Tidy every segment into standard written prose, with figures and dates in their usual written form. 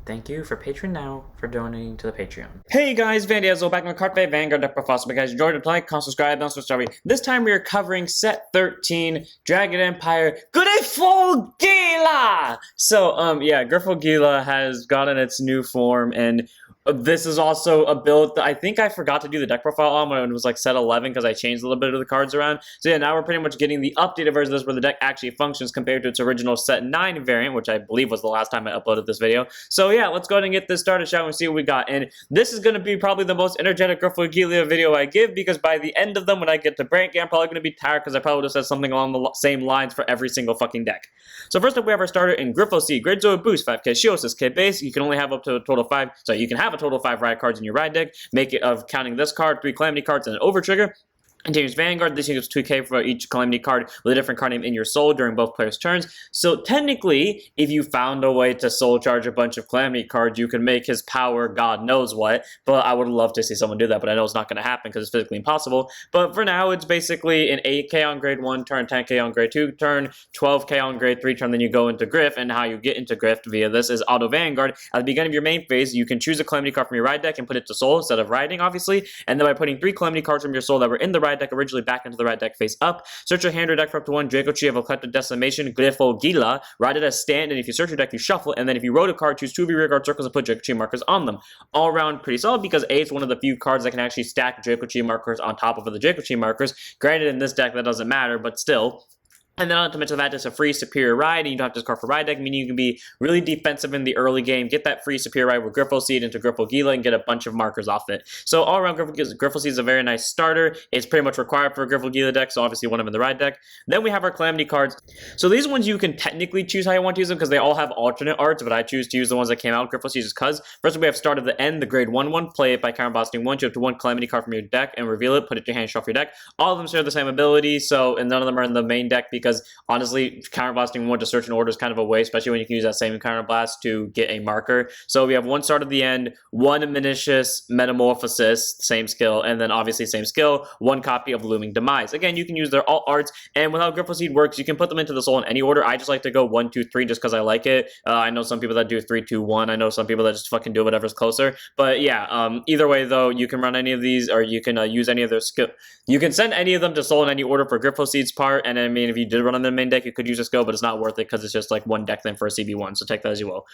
Thank you for Patreon now for donating to the Patreon. Hey guys, Van Diesel back on the Cart Vanguard deck profile. So guys, enjoyed it, like, comment, subscribe, don't sorry. This time we are covering set 13, Dragon Empire, Griphogila! So, yeah, Griphogila has gotten its new form, and this is also a build that I think I forgot to do the deck profile on when it was like set 11 because I changed a little bit of the cards around. So yeah, now we're pretty much getting the updated version of this where the deck actually functions compared to its original set 9 variant, which I believe was the last time I uploaded this video. So yeah, let's go ahead and get this started, shall we, see what we got. And this is going to be probably the most energetic Griphogila video I give because by the end of them, when I get to break, I'm probably going to be tired because I probably would have said something along the same lines for every single fucking deck. So first up, we have our starter in Griphogila. Grade 0 boost, 5k shield, 6k base. You can only have up to a total of 5. So you can have a total of 5 ride cards in your ride deck. Make it of counting this card, 3 calamity cards, and an over trigger. Continuous Vanguard, this gives 2k for each Calamity card with a different card name in your soul during both players' turns. So technically, if you found a way to soul charge a bunch of Calamity cards, you can make his power God knows what, but I would love to see someone do that, but I know it's not going to happen because it's physically impossible. But for now, it's basically an 8k on grade 1 turn, 10k on grade 2 turn, 12k on grade 3 turn, then you go into Griff, and how you get into Griff via this is Auto Vanguard. At the beginning of your main phase, you can choose a Calamity card from your ride deck and put it to soul instead of riding, obviously, and then by putting 3 Calamity cards from your soul that were in the ride deck originally back into the right deck face up. Search your hand or deck for up to 1 Griphogila of Eclectic Decimation, Griphogila, ride it as stand, and if you search your deck, you shuffle it, and then if you wrote a card, choose 2 of your rear guard circles and put Griphogila markers on them. All around pretty solid because A is one of the few cards that can actually stack Griphogila markers on top of the Griphogila markers. Granted, in this deck, that doesn't matter, but still. And then on to mention that it's a free superior ride, and you don't have to discard for ride deck, meaning you can be really defensive in the early game, get that free superior ride with Griphogila into Griphogila, and get a bunch of markers off it. So all around, Griphogila is a very nice starter. It's pretty much required for a Griphogila deck, so obviously one of them in the ride deck. Then we have our Calamity cards. So these ones you can technically choose how you want to use them because they all have alternate arts, but I choose to use the ones that came out with Griphogila just because. First we have Start of the End, the grade 1/1. Play it by counterblasting 1. You have to 1 Calamity card from your deck and reveal it, put it in your hand, shuffle your deck. All of them share the same ability, so and none of them are in the main deck because honestly, counterblasting 1 to search an order is kind of a waste, especially when you can use that same counterblast to get a marker. So we have 1 Start of the End, 1 Omniscious Metamorphosis, same skill, and then obviously same skill, 1 copy of Looming Demise. Again, you can use their alt arts, and with how Griphogila works, you can put them into the soul in any order. I just like to go 1, 2, 3 just because I like it. I know some people that do 3, 2, 1. I know some people that just fucking do whatever's closer. But yeah, either way though, you can run any of these, or you can use any of their skill. You can send any of them to soul in any order for Griphogala's part, and I mean, if you did run on the main deck, you could use a skill, but it's not worth it because it's just like 1 deck then for a CB1, so take that as you will.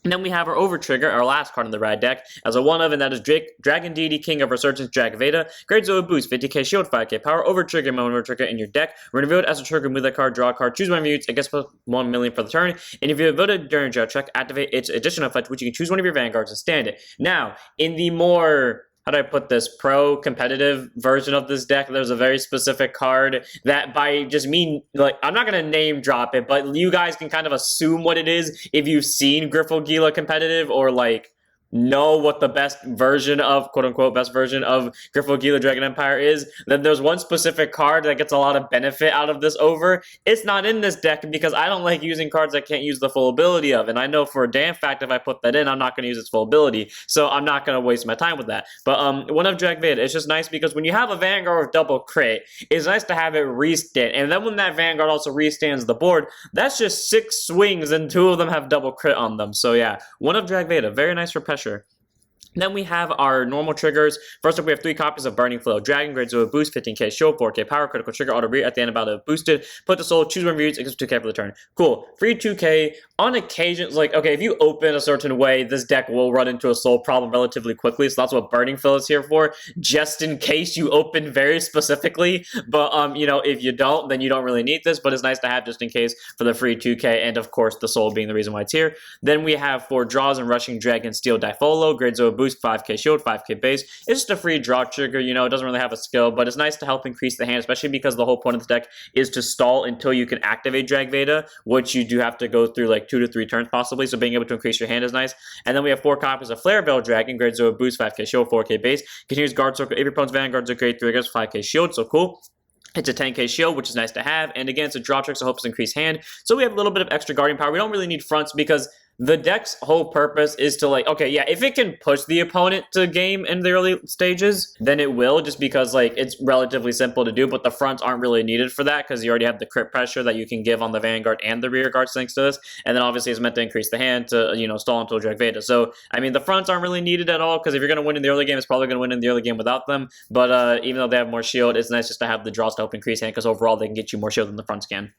And then we have our over trigger, our last card in the ride deck, as a 1-of, and that is Dragon Deity, King of Resurgence, Dragveda. Grade 0 boost, 50k shield, 5k power, over trigger, over trigger in your deck. Reveal it as a trigger, move that card, draw a card, choose one of your units, it gets plus 1 million for the turn. And if you have voted during draw check, activate its additional effect, which you can choose one of your vanguards and stand it. Now, in the more, how do I put this, pro-competitive version of this deck, there's a very specific card that by just me, like, I'm not going to name drop it, but you guys can kind of assume what it is if you've seen Griphogila competitive or, like, know what the best version of, quote-unquote, best version of Griphogila Dragon Empire is, then there's one specific card that gets a lot of benefit out of this over. It's not in this deck because I don't like using cards I can't use the full ability of, and I know for a damn fact if I put that in, I'm not going to use its full ability, so I'm not going to waste my time with that. But one of Dragveda, it's just nice because when you have a Vanguard with double crit, it's nice to have it restand, and then when that Vanguard also restands the board, that's just 6 swings and 2 of them have double crit on them. So yeah, one of Dragveda, very nice for pressure. Then we have our normal triggers. First up, we have 3 copies of Burning Flow Dragon, grade 0 boost, 15k shield, 4k power, critical trigger, auto rear at the end about it boosted. Put the soul, choose one of your units, it gives 2k for the turn. Cool. Free 2k. On occasions, like, okay, if you open a certain way, this deck will run into a soul problem relatively quickly, so that's what Burning Flow is here for, just in case you open very specifically. But, you know, if you don't, then you don't really need this, but it's nice to have just in case for the free 2k, and of course, the soul being the reason why it's here. Then we have 4 draws and Rushing Dragon, Steel Difolo, grade 0 boost, 5k shield, 5k base. It's just a free draw trigger, you know, it doesn't really have a skill, but it's nice to help increase the hand, especially because the whole point of this deck is to stall until you can activate Dragveda, which you do have to go through like 2 to 3 turns possibly, so being able to increase your hand is nice. And then we have 4 copies of Flare Veil Dragon, grade 0 boost, 5k shield, 4k base. Continues guard circle, if your opponent's vanguards are grade 3, I guess 5k shield, so cool. It's a 10k shield, which is nice to have, and again, it's a draw trick, so it helps increase hand. So we have a little bit of extra guarding power. We don't really need fronts because the deck's whole purpose is to like, okay, yeah, if it can push the opponent to game in the early stages, then it will, just because like it's relatively simple to do, but the fronts aren't really needed for that because you already have the crit pressure that you can give on the Vanguard and the rear guards thanks to this, and then obviously it's meant to increase the hand to, you know, stall until Drake Veda. So, I mean, the fronts aren't really needed at all because if you're going to win in the early game, it's probably going to win in the early game without them, but even though they have more shield, it's nice just to have the draws to help increase hand because overall they can get you more shield than the fronts can.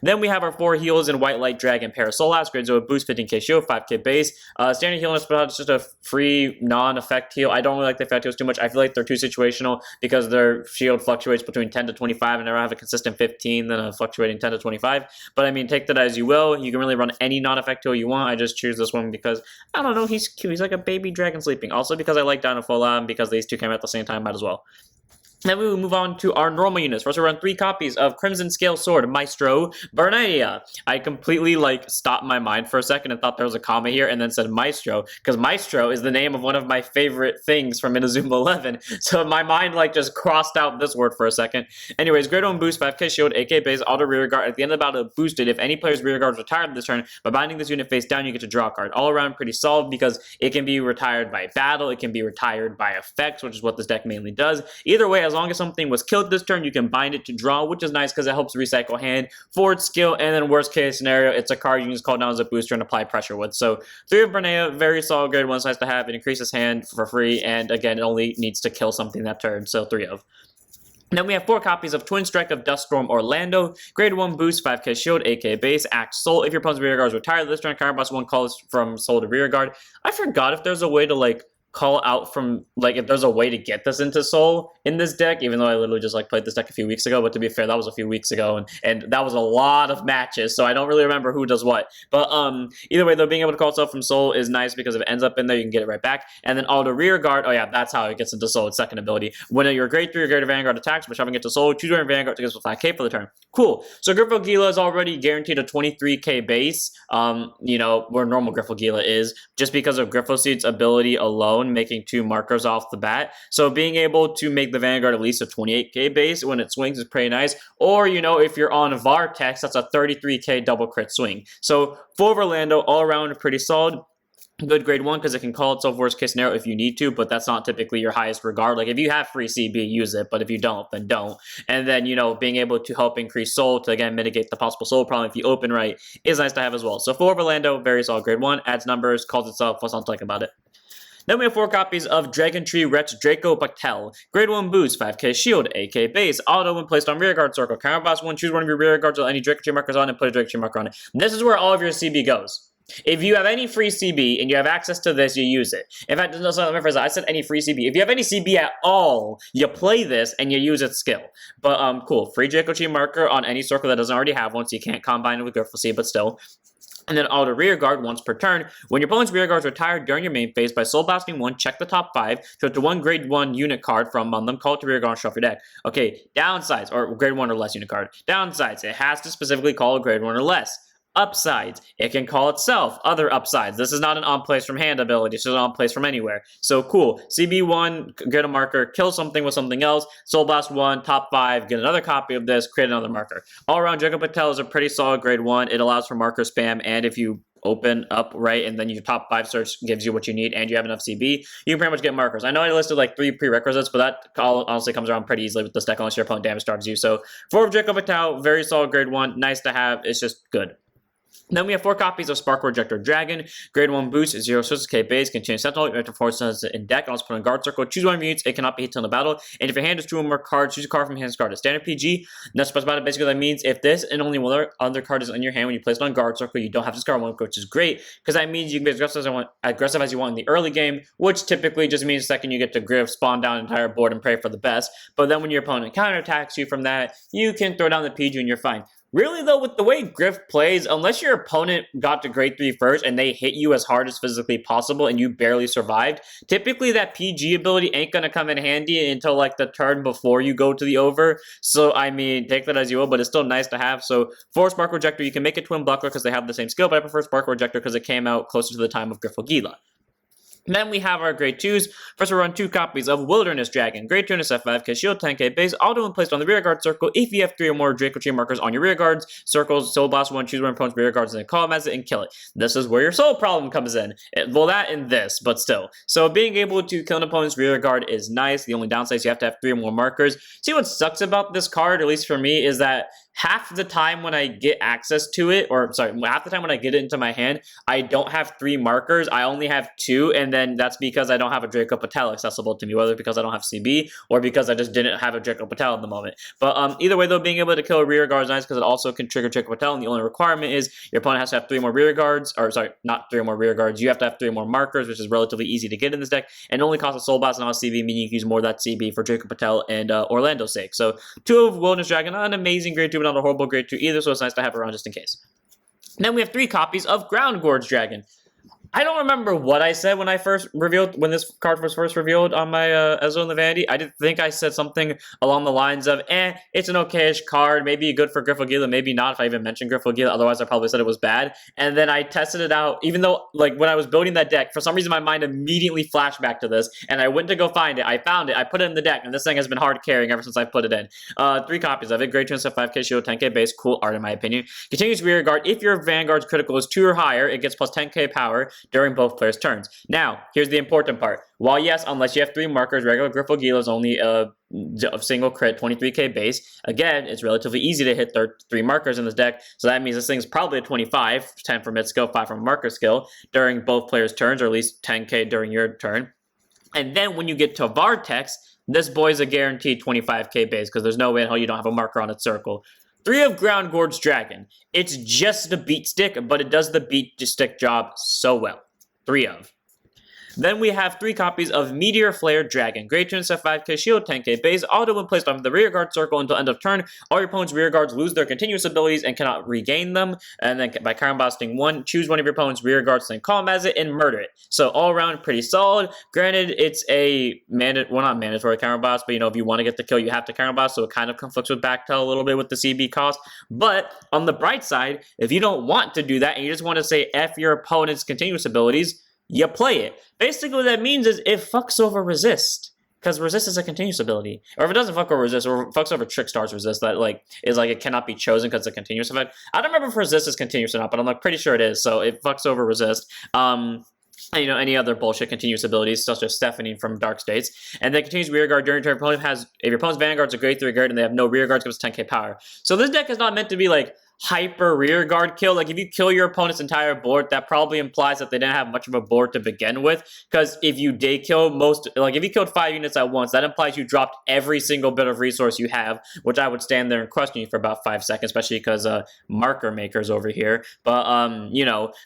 Then we have our 4 heals in White Light Dragon Parasolas. Grades with boost 15k shield, 5k base. Standard heal is just a free non-effect heal. I don't really like the effect heals too much. I feel like they're too situational because their shield fluctuates between 10 to 25 and I rather have a consistent 15 than a fluctuating 10 to 25. But I mean, take that as you will. You can really run any non-effect heal you want. I just choose this one because, I don't know, he's cute. He's like a baby dragon sleeping. Also because I like Dynafola and because these two came out at the same time, might as well. Then we will move on to our normal units. First, we run 3 copies of Crimson Scale Sword, Maestro, Bernea. I completely, like, stopped my mind for a second and thought there was a comma here and then said Maestro, because Maestro is the name of one of my favorite things from Inazuma 11. So my mind, like, just crossed out this word for a second. Anyways, grade 1 boost, 5k shield, 8k base, auto rear guard. At the end of the battle, boosted. If any player's rear guard is retired this turn, by binding this unit face down, you get to draw a card. All around pretty solid because it can be retired by battle, it can be retired by effects, which is what this deck mainly does. Either way, as long as something was killed this turn, you can bind it to draw, which is nice because it helps recycle hand for its skill, and then worst case scenario, it's a card you can just call down as a booster and apply pressure with. So 3 of Bernea, very solid grade 1, it's nice to have. It increases hand for free, and again, it only needs to kill something that turn, so 3 of. Then we have 4 copies of Twin Strike of Duststorm Orlando. Grade 1 boost, 5k shield, 8k base, act soul. If your opponent's rear guard is retired this turn, counter boss 1 calls from soul to rear guard. I forgot if there's a way to, like, call out from, like, if there's a way to get this into soul in this deck, even though I literally just, like, played this deck a few weeks ago, but to be fair, that was a few weeks ago, and that was a lot of matches, so I don't really remember who does what. But either way, though, being able to call itself from soul is nice because if it ends up in there, you can get it right back. And then auto rear guard, oh yeah, that's how it gets into soul, its second ability. When your grade 3 or greater Vanguard attacks, by shoving it to soul, choose your Vanguard to get 5k for the turn. Cool. So Griphogila is already guaranteed a 23k base, you know, where normal Griphogila is, just because of Griphoseed's ability alone, making 2 markers off the bat. So being able to make the Vanguard at least a 28k base when it swings is pretty nice. Or, you know, if you're on Vartex, that's a 33k double crit swing. So for Orlando, all around pretty solid. Good grade 1 because it can call itself worst case scenario if you need to, but that's not typically your highest regard. Like if you have free CB, use it, but if you don't, then don't. And then, you know, being able to help increase soul to again mitigate the possible soul problem if you open right is nice to have as well. So for Orlando, very solid grade 1, adds numbers, calls itself, what's not to like about it. Then we have 4 copies of Dragon Tree Rex Draco Pactel. Grade 1 boost, 5k shield, 8k base. Auto when placed on rear guard circle. Counter boss 1, choose one of your rear guards with any Dragon Tree markers on and put a Dragon Tree marker on it. This is where all of your CB goes. If you have any free CB and you have access to this, you use it. In fact, no, sorry, let me phrase that. I said any free CB. If you have any CB at all, you play this and you use its skill. But cool. Free Draco Tree marker on any circle that doesn't already have one, so you can't combine it with Griphogila, but still. And then auto rear guard once per turn. When your opponent's rear guard is retired during your main phase by soul blasting 1, check the top 5, show it to 1 grade 1 unit card from among them, call it to rear guard and shuffle your deck. Okay, downsides, or grade 1 or less unit card. Downsides, it has to specifically call a grade 1 or less. Upsides, it can call itself. Other upsides, this is not an on place from hand ability, it's just an on place from anywhere. So cool, CB1, get a marker, kill something with something else, Soul Blast 1, top 5, get another copy of this, create another marker. All around, Draco Patel is a pretty solid grade 1, it allows for marker spam, and if you open up right and then your top 5 search gives you what you need and you have enough CB, you can pretty much get markers. I know I listed like 3 prerequisites, but that honestly comes around pretty easily with this deck unless your opponent damage starves you. So 4 of Draco Patel, very solid grade 1, nice to have, it's just good. Then we have 4 copies of Spark Rejector Dragon. Grade 1 boost, 0 6k base, can change Sentinel, you have to force it in deck, also put on guard circle, choose one of your units, it cannot be hit till the battle, and if your hand is 2 or more cards, choose a card from your hand's card. A standard PG, not supposed about it, basically that means if this and only one other card is in your hand when you place it on guard circle, you don't have to discard one, which is great, because that means you can be aggressive as you want in the early game, which typically just means second you get to Griff, spawn down an entire board and pray for the best, but then when your opponent counterattacks you from that, you can throw down the PG and you're fine. Really, though, with the way Griff plays, unless your opponent got to grade 3 first and they hit you as hard as physically possible and you barely survived, typically that PG ability ain't going to come in handy until, like, the turn before you go to the over. So, I mean, take that as you will, but it's still nice to have. So, for Spark Rejector, you can make it Twin Buckler because they have the same skill, but I prefer Spark Rejector because it came out closer to the time of Griphogila. Then we have our grade 2s. First, we'll run 2 copies of Wilderness Dragon. Grade 2 is F5, shield 10k base, auto when placed on the rear guard circle. If you have 3 or more Draco Tree markers on your rear guards, circles, Soul Blast 1, choose one opponent's rear guards, and then call them as it and kill it. This is where your soul problem comes in. Well, that and this, but still. So being able to kill an opponent's rear guard is nice. The only downside is you have to have 3 or more markers. See, what sucks about this card, at least for me, is that half the time when I get access to it, or sorry, half the time when I get it into my hand, I don't have 3 markers. I only have 2, and then that's because I don't have a Draco Patel accessible to me, whether because I don't have CB or because I just didn't have a Draco Patel at the moment. But either way, though, being able to kill a rear guard is nice because it also can trigger Draco Patel, and the only requirement is your opponent has to have 3 more rear guards, or sorry, not 3 more rear guards. You have to have 3 more markers, which is relatively easy to get in this deck, and only costs a Soul Blast and not a CB, meaning you can use more of that CB for Draco Patel and Orlando's sake. So 2 of Wilderness Dragon, not an amazing grade 2, but not a horrible grade 2 either, so it's nice to have around just in case. Then we have 3 copies of Ground Gorge Dragon. I don't remember what I said when this card was first revealed on my Ezreal and the Vanity. I did think I said something along the lines of, it's an okay-ish card, maybe good for Griphogila, maybe not if I even mentioned Griphogila, otherwise I probably said it was bad. And then I tested it out, even though, like, when I was building that deck, for some reason my mind immediately flashed back to this, and I went to go find it, I found it, I put it in the deck, and this thing has been hard carrying ever since I put it in. 3 copies of it, grade 2 and 5k shield, 10k base, cool art in my opinion. Continues rear guard, if your Vanguard's critical is 2 or higher, it gets plus 10k power during both players' turns. Now, here's the important part. While yes, unless you have 3 markers, regular Griphogila is only a single crit, 23k base. Again, it's relatively easy to hit 3 markers in this deck, so that means this thing's probably a 25, 10 from its skill, 5 from marker skill, during both players' turns, or at least 10k during your turn. And then when you get to Vartex, this boy's a guaranteed 25k base, because there's no way in hell you don't have a marker on its circle. 3 of Ground Gorge Dragon. It's just a beat stick, but it does the beat stick job so well. 3 of. Then we have 3 copies of Meteor Flare Dragon. Grade 2 and 5k shield, 10k base, auto when placed on the rear guard circle until end of turn. All your opponent's rear guards lose their continuous abilities and cannot regain them. And then by counter blasting 1, choose one of your opponent's rear guards, then call him as it and murder it. So all around pretty solid. Granted, it's a not mandatory counter blast, but if you want to get the kill, you have to counter blast, so it kind of conflicts with Backtail a little bit with the CB cost. But on the bright side, if you don't want to do that and you just want to say F your opponent's continuous abilities, you play it. Basically what that means is it fucks over resist, because resist is a continuous ability. Or if it doesn't fuck over resist, or it fucks over Trickstar's resist, that is it cannot be chosen because it's a continuous effect. I don't remember if resist is continuous or not, but I'm pretty sure it is, so it fucks over resist. And, any other bullshit continuous abilities, such as Stephanie from Dark States. And then continues rear guard during turn. If your opponent's Vanguard's a grade 3 guard and they have no rear guards, gives 10k power. So this deck is not meant to be hyper rear guard kill. If you kill your opponent's entire board, that probably implies that they didn't have much of a board to begin with, because if you did kill if you killed 5 units at once, that implies you dropped every single bit of resource you have, which I would stand there and question you for about 5 seconds, especially because marker makers over here. But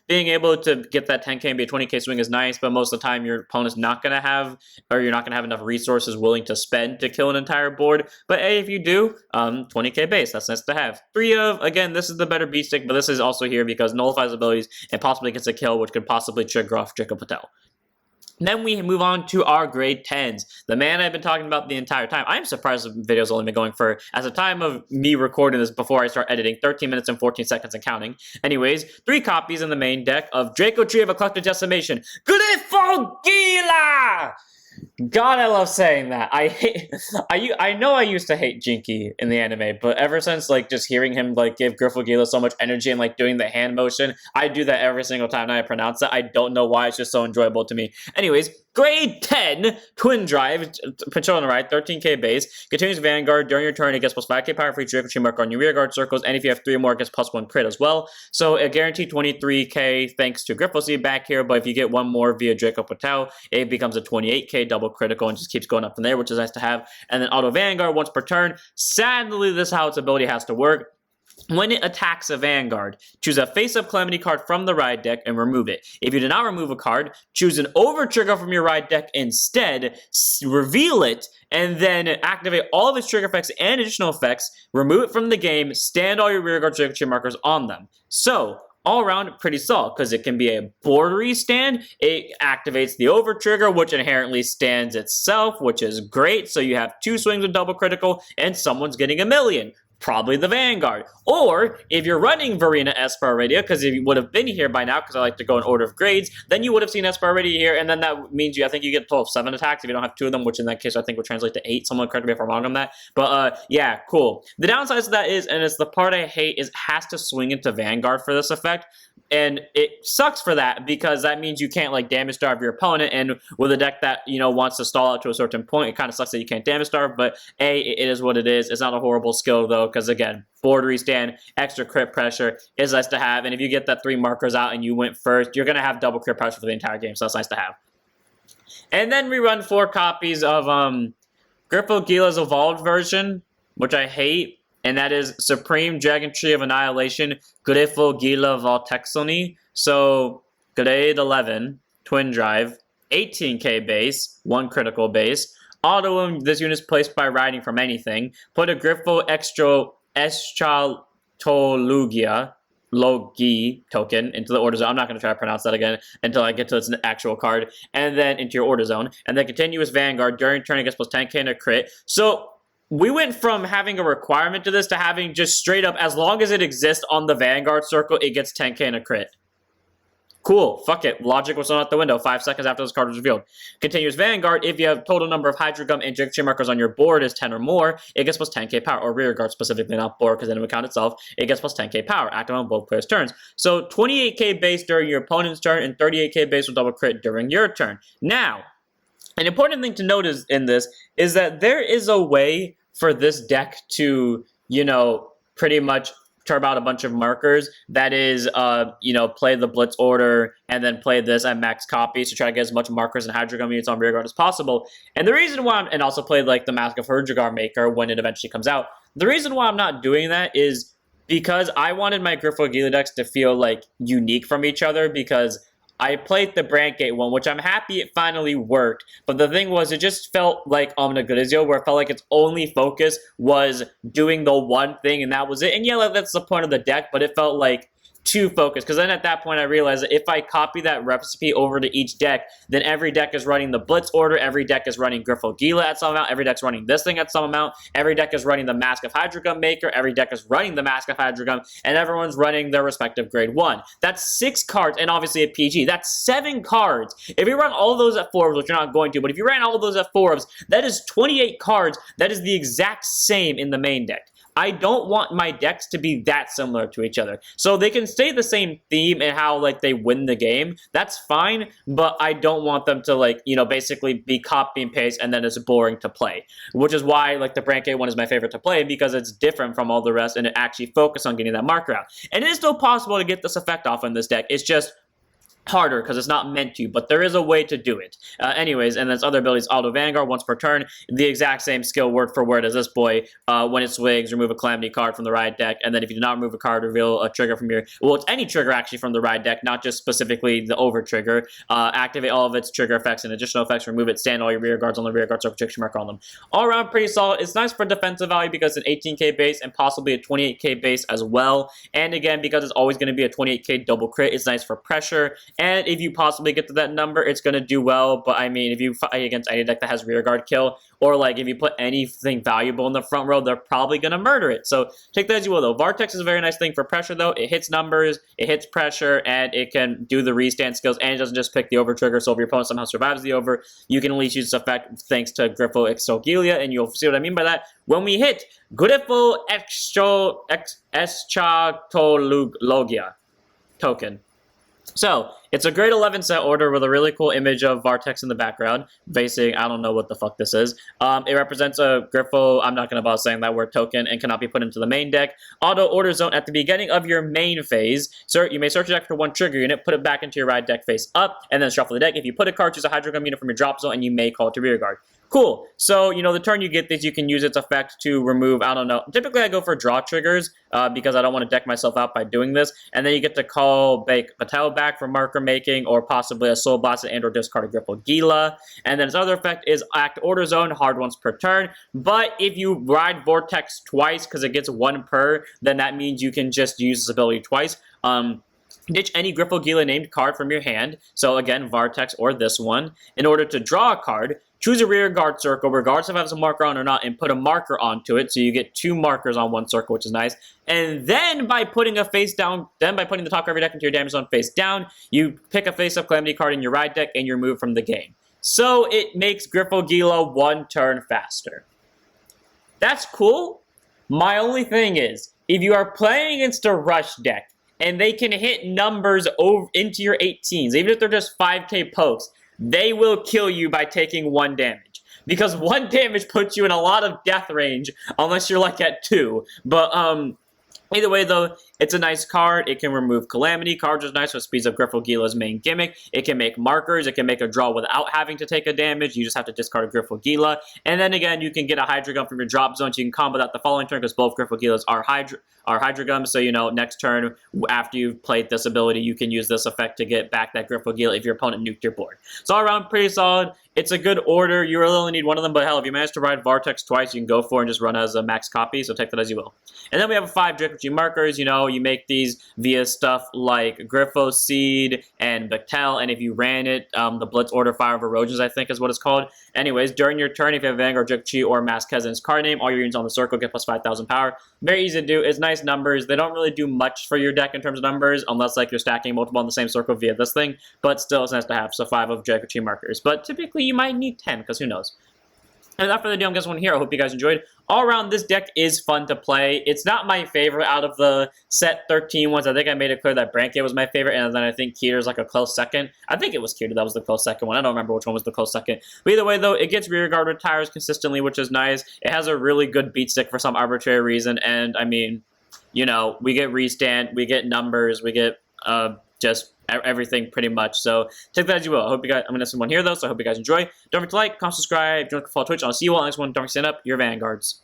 being able to get that 10k and be a 20k swing is nice, but most of the time your opponent's not gonna have, or you're not gonna have enough resources willing to spend to kill an entire board. But hey, if you do, 20k base, that's nice to have. 3 of, again, this is the better beat stick, but this is also here because nullifies abilities and possibly gets a kill, which could possibly trigger off Draco Patel. Then we move on to our grade 10s. The man I've been talking about the entire time. I'm surprised the video's only been going for, as the time of me recording this before I start editing, 13 minutes and 14 seconds and counting. Anyways, 3 copies in the main deck of Draco Tree of Eclectic Decimation. Griphogila! God, I love saying that. I know I used to hate Jinky in the anime, but ever since just hearing him give Griphogila so much energy and doing the hand motion, I do that every single time I pronounce it. I don't know why, it's just so enjoyable to me. Anyways, grade 10 Twin Drive, control on the right, 13k base, continues Vanguard during your turn. It gets plus 5k power for each Draco Tree marker on your rear guard circles, and if you have 3 or more, it gets plus 1 crit as well. So a guaranteed 23k thanks to Griphogila back here, but if you get 1 more via Draco Patel, it becomes a 28k double critical and just keeps going up from there, which is nice to have. And then auto Vanguard once per turn. Sadly, this is how its ability has to work. When it attacks a Vanguard, choose a face-up Calamity card from the ride deck and remove it. If you do not remove a card, choose an over trigger from your ride deck instead, reveal it, and then activate all of its trigger effects and additional effects, remove it from the game, stand all your rearguard trigger markers on them. So, all around pretty solid, because it can be a board restand. It activates the over trigger, which inherently stands itself, which is great. So you have 2 swings with double critical, and someone's getting a million. probably the Vanguard. Or if you're running Varina Esper already, because if you would have been here by now, because I like to go in order of grades, then you would have seen Esper already here, and then that means I think you get a total of 7 attacks if you don't have 2 of them, which in that case I think would translate to 8. Someone correct me if I'm wrong on that. But yeah, cool. The downside to that is, and it's the part I hate, is it has to swing into Vanguard for this effect. And it sucks for that, because that means you can't like damage starve your opponent, and with a deck that, you know, wants to stall out to a certain point, it kind of sucks that you can't damage starve, but it is what it is. It's not a horrible skill though, because again, board restand, extra crit pressure is nice to have, and if you get that 3 markers out and you went first, you're going to have double crit pressure for the entire game, so that's nice to have. And then we run 4 copies of Griphogila's evolved version, which I hate, and that is Supreme Dragon Tree of Annihilation, Griphogila Voltexony. So, grade 11, Twin Drive, 18k base, 1 critical base. Auto this unit is placed by riding from anything. Put a Griffo Eschatologia Logi token into the order zone. I'm not going to try to pronounce that again until I get to its actual card. And then into your order zone. And then continuous Vanguard. During turn, it gets plus 10k and a crit. So, we went from having a requirement to this to having just straight up, as long as it exists on the Vanguard circle, it gets 10k and a crit. Cool. Fuck it. Logic was thrown out the window 5 seconds after this card was revealed. Continuous Vanguard, if you have total number of Hydro Gum and Jigsaw markers on your board is 10 or more, it gets plus 10k power. Or Rear Guard specifically, not board, because then it would count itself. It gets plus 10k power, active on both players' turns. So 28k base during your opponent's turn, and 38k base with double crit during your turn. Now, an important thing to note in this is that there is a way for this deck to, you know, pretty much turn out a bunch of markers. That is, you know, play the Blitz order and then play this at max copies to try to get as much markers and Hydro Gum units on Rearguard as possible. And the reason why and also play like the Mask of Hurjagar Maker when it eventually comes out. The reason why I'm not doing that is because I wanted my Griphogila decks to feel like unique from each other, because I played the Brandgate one, which I'm happy it finally worked, but the thing was, it just felt like Omni Grizio, where it felt like its only focus was doing the one thing, and that was it. And yeah, like, that's the point of the deck, but it felt like too focused, because then at that point I realized that if I copy that recipe over to each deck, then every deck is running the Blitz order, every deck is running Griphogila at some amount, every deck's running this thing at some amount, every deck is running the Mask of Hydro Gum Maker, every deck is running the Mask of Hydro Gum, and everyone's running their respective grade 1. That's 6 cards, and obviously a PG. That's 7 cards. If you run all of those at 4s, which you're not going to, but if you ran all of those at 4s, that is 28 cards. That is the exact same in the main deck. I don't want my decks to be that similar to each other. So they can stay the same theme and how, like, they win the game. That's fine, but I don't want them to, like, you know, basically be copy and paste and then it's boring to play. Which is why, like, the Brandgate one is my favorite to play, because it's different from all the rest and it actually focuses on getting that marker out. And it is still possible to get this effect off in this deck. It's just harder because it's not meant to, but there is a way to do it. Anyways, and then other abilities, Auto Vanguard, once per turn, the exact same skill word for word as this boy. When it swings, remove a Calamity card from the ride deck, and then if you do not remove a card, reveal a trigger from your, well, it's any trigger actually from the ride deck, not just specifically the over trigger. Activate all of its trigger effects and additional effects, remove it, stand all your rear guards on the rear guard, circle protection mark on them. All around pretty solid. It's nice for defensive value because it's an 18k base and possibly a 28k base as well. And again, because it's always going to be a 28k double crit, it's nice for pressure. And if you possibly get to that number, it's going to do well. But I mean, if you fight against any deck that has rear guard kill, or like if you put anything valuable in the front row, they're probably going to murder it. So take that as you will, though. Vortex is a very nice thing for pressure, though. It hits numbers, it hits pressure, and it can do the restand skills, and it doesn't just pick the over trigger. So if your opponent somehow survives the over, you can at least use this effect thanks to Griphogila, and you'll see what I mean by that when we hit Griphogila token. So, it's a grade 11 set order with a really cool image of Vartex in the background. Basically, I don't know what the fuck this is. It represents a Griffo, I'm not going to bother saying that word, token, and cannot be put into the main deck. Auto order zone at the beginning of your main phase. Sir, you may search your deck for one trigger unit, put it back into your ride deck face up, and then shuffle the deck. If you put a card, choose a Hydro Gum unit from your drop zone, and you may call it to rear guard. Cool. So, you know, the turn you get this, you can use its effect to remove, I don't know. Typically, I go for draw triggers because I don't want to deck myself out by doing this. And then you get to call Patel back for marker making, or possibly a Soul Blast and or discard a Griphogila. And then its other effect is Act Order Zone, hard once per turn. But if you ride Vortex twice because it gets 1 per, then that means you can just use this ability twice. Ditch any Griphogila named card from your hand, so again, Vartex or this one. In order to draw a card, choose a rear guard circle, regardless if it has a marker on or not, and put a marker onto it, so you get 2 markers on one circle, which is nice. And then by putting the top card of your deck into your damage zone face down, you pick a face-up Calamity card in your ride deck, and you're removed from the game. So it makes Griphogila 1 turn faster. That's cool. My only thing is, if you are playing against a rush deck, and they can hit numbers over into your 18s, even if they're just 5k pokes, they will kill you by taking 1 damage. Because 1 damage puts you in a lot of death range, unless you're like at 2. But, either way, though, it's a nice card. It can remove Calamity. Cards are nice, so it speeds up Griphogila's main gimmick. It can make markers. It can make a draw without having to take a damage. You just have to discard a Griphogila. And then again, you can get a Hydra Gun from your drop zone, so you can combo that the following turn, because both Griphogilas are Hydra Gums. So, you know, next turn, after you've played this ability, you can use this effect to get back that Griphogila if your opponent nuked your board. So all around, pretty solid. It's a good order. You really only need one of them, but hell, if you manage to ride Vortex twice, you can go for it and just run as a max copy, so take that as you will. And then we have 5 Dracochi markers. You know, you make these via stuff like Griffo Seed and Bactel, and if you ran it, the Blitz Order Fire of Erosions, I think is what it's called. Anyways, during your turn, if you have Vanguard Dracochi or Mask Kezin's card name, all your units on the circle get plus 5,000 power. Very easy to do. It's nice numbers. They don't really do much for your deck in terms of numbers, unless like you're stacking multiple on the same circle via this thing, but still it's nice to have. So 5 of Dracochi markers. But typically you might need 10, because who knows. And without further ado, I'm guessing one here. I hope you guys enjoyed. All around, this deck is fun to play. It's not my favorite out of the set 13 ones. I think I made it clear that Brankia was my favorite, and then I think Keter's like a close second. I think it was Keter that was the close second one. I don't remember which one was the close second. But either way, though, it gets rear guard retires consistently, which is nice. It has a really good beat stick for some arbitrary reason, and I mean, you know, we get restand, we get numbers, we get just everything pretty much. So take that as you will. I hope you guys, I'm going to send one here though, so I hope you guys enjoy. Don't forget to like, comment, subscribe, join, follow Twitch. I'll see you all next one. Don't forget to stand up your Vanguards.